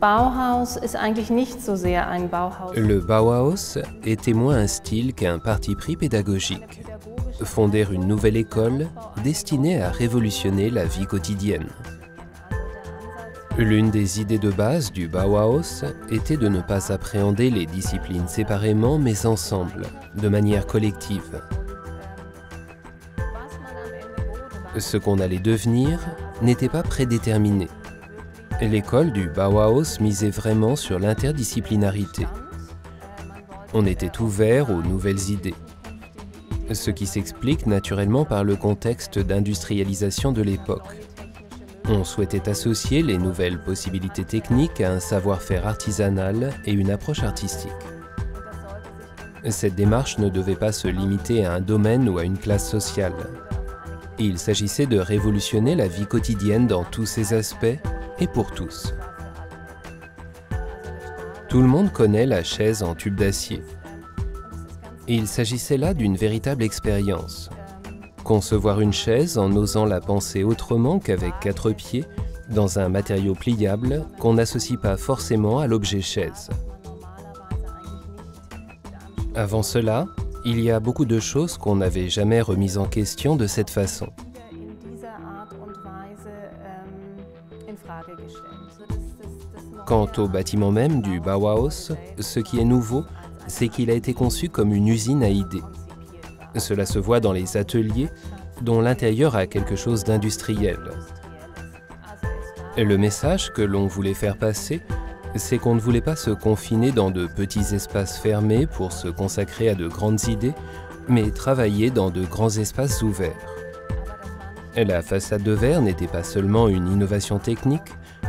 Bauhaus ist eigentlich nicht so sehr ein Bauhaus. Le Bauhaus était moins un style qu'un parti pris pédagogique. Fonder une nouvelle école destinée à révolutionner la vie quotidienne. L'une des idées de base du Bauhaus était de ne pas appréhender les disciplines séparément mais ensemble, de manière collective. Ce qu'on allait devenir n'était pas prédéterminé. L'école du Bauhaus misait vraiment sur l'interdisciplinarité. On était ouvert aux nouvelles idées. Ce qui s'explique naturellement par le contexte d'industrialisation de l'époque. On souhaitait associer les nouvelles possibilités techniques à un savoir-faire artisanal et une approche artistique. Cette démarche ne devait pas se limiter à un domaine ou à une classe sociale. Il s'agissait de révolutionner la vie quotidienne dans tous ses aspects et pour tous. Tout le monde connaît la chaise en tube d'acier. Il s'agissait là d'une véritable expérience. Concevoir une chaise en osant la penser autrement qu'avec 4 pieds, dans un matériau pliable qu'on n'associe pas forcément à l'objet chaise. Avant cela, il y a beaucoup de choses qu'on n'avait jamais remises en question de cette façon. Quant au bâtiment même du Bauhaus, ce qui est nouveau, c'est qu'il a été conçu comme une usine à idées. Cela se voit dans les ateliers, dont l'intérieur a quelque chose d'industriel. Le message que l'on voulait faire passer, c'est qu'on ne voulait pas se confiner dans de petits espaces fermés pour se consacrer à de grandes idées, mais travailler dans de grands espaces ouverts. La façade de verre n'était pas seulement une innovation technique,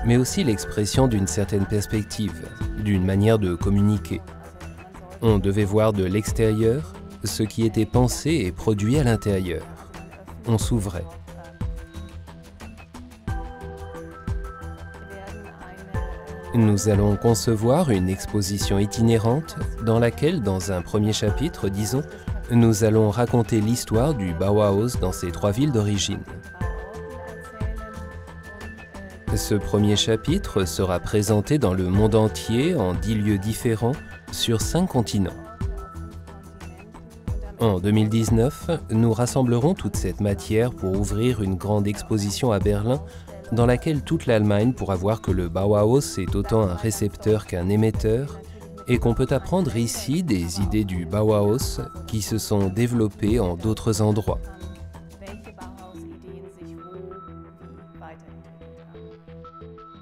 mais aussi l'expression d'une certaine perspective, d'une manière de communiquer. On devait voir de l'extérieur ce qui était pensé et produit à l'intérieur. On s'ouvrait. Nous allons concevoir une exposition itinérante dans laquelle, dans un premier chapitre, disons, nous allons raconter l'histoire du Bauhaus dans ses 3 villes d'origine. Ce premier chapitre sera présenté dans le monde entier en 10 lieux différents sur 5 continents. En 2019, nous rassemblerons toute cette matière pour ouvrir une grande exposition à Berlin dans laquelle toute l'Allemagne pourra voir que le Bauhaus est autant un récepteur qu'un émetteur et qu'on peut apprendre ici des idées du Bauhaus qui se sont développées en d'autres endroits. Welche Bauhausideen sich wo wie weiterentwickelt haben.